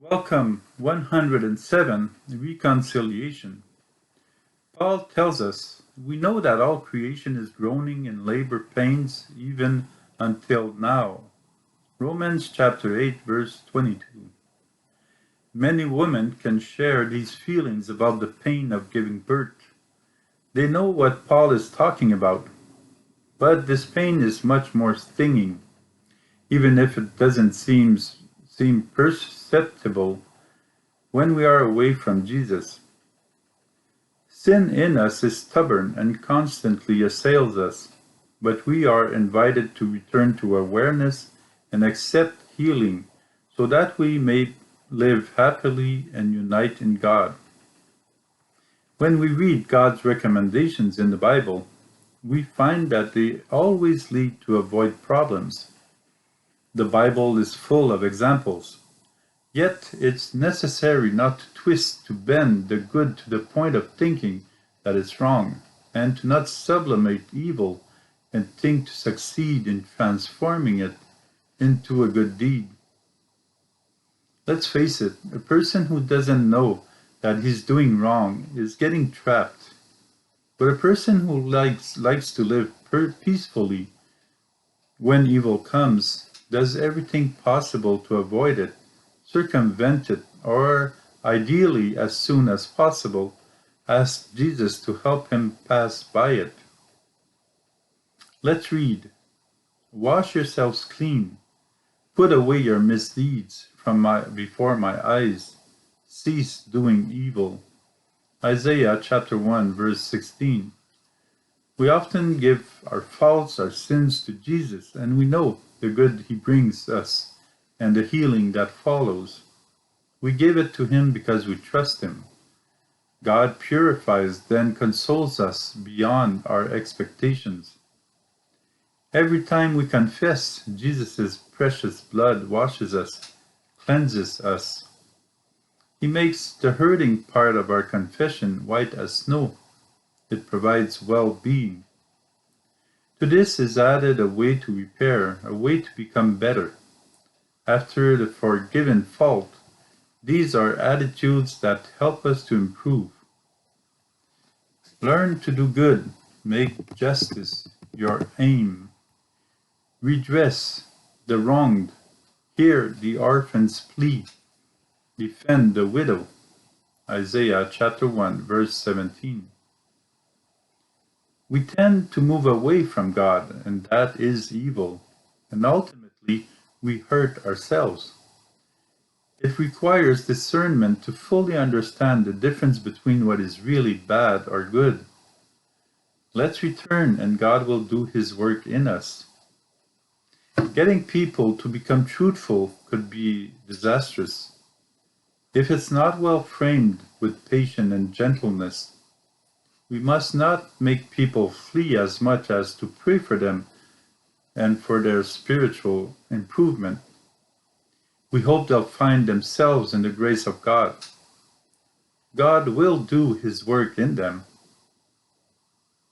Welcome 107 Reconciliation. Paul tells us, we know that all creation is groaning in labor pains even until now. Romans chapter 8 verse 22. Many women can share these feelings about the pain of giving birth. They know what Paul is talking about, but this pain is much more stinging, even if it doesn't seem perceptible when we are away from Jesus. Sin in us is stubborn and constantly assails us, but we are invited to return to awareness and accept healing so that we may live happily and unite in God. When we read God's recommendations in the Bible, we find that they always lead to avoid problems. The Bible is full of examples. Yet it's necessary not to twist, to bend the good to the point of thinking that it's wrong, and to not sublimate evil and think to succeed in transforming it into a good deed. Let's face it, a person who doesn't know that he's doing wrong is getting trapped. But a person who likes to live peacefully when evil comes does everything possible to avoid it, circumvent it, or ideally, as soon as possible, ask Jesus to help him pass by it. Let's read. Wash yourselves clean. Put away your misdeeds from before my eyes. Cease doing evil. Isaiah chapter 1 verse 16. We often give our faults, our sins to Jesus, and we know the good he brings us and the healing that follows. We give it to him because we trust him. God purifies, then consoles us beyond our expectations. Every time we confess, Jesus' precious blood washes us, cleanses us. He makes the hurting part of our confession white as snow. It provides well-being. To this is added a way to repair, a way to become better. After the forgiven fault, these are attitudes that help us to improve. Learn to do good, make justice your aim. Redress the wronged, hear the orphan's plea, defend the widow. Isaiah chapter 1 verse 17. We tend to move away from God, and that is evil, and ultimately we hurt ourselves. It requires discernment to fully understand the difference between what is really bad or good. Let's return and God will do his work in us. Getting people to become truthful could be disastrous. If it's not well framed with patience and gentleness, we must not make people flee as much as to pray for them and for their spiritual improvement. We hope they'll find themselves in the grace of God. God will do his work in them.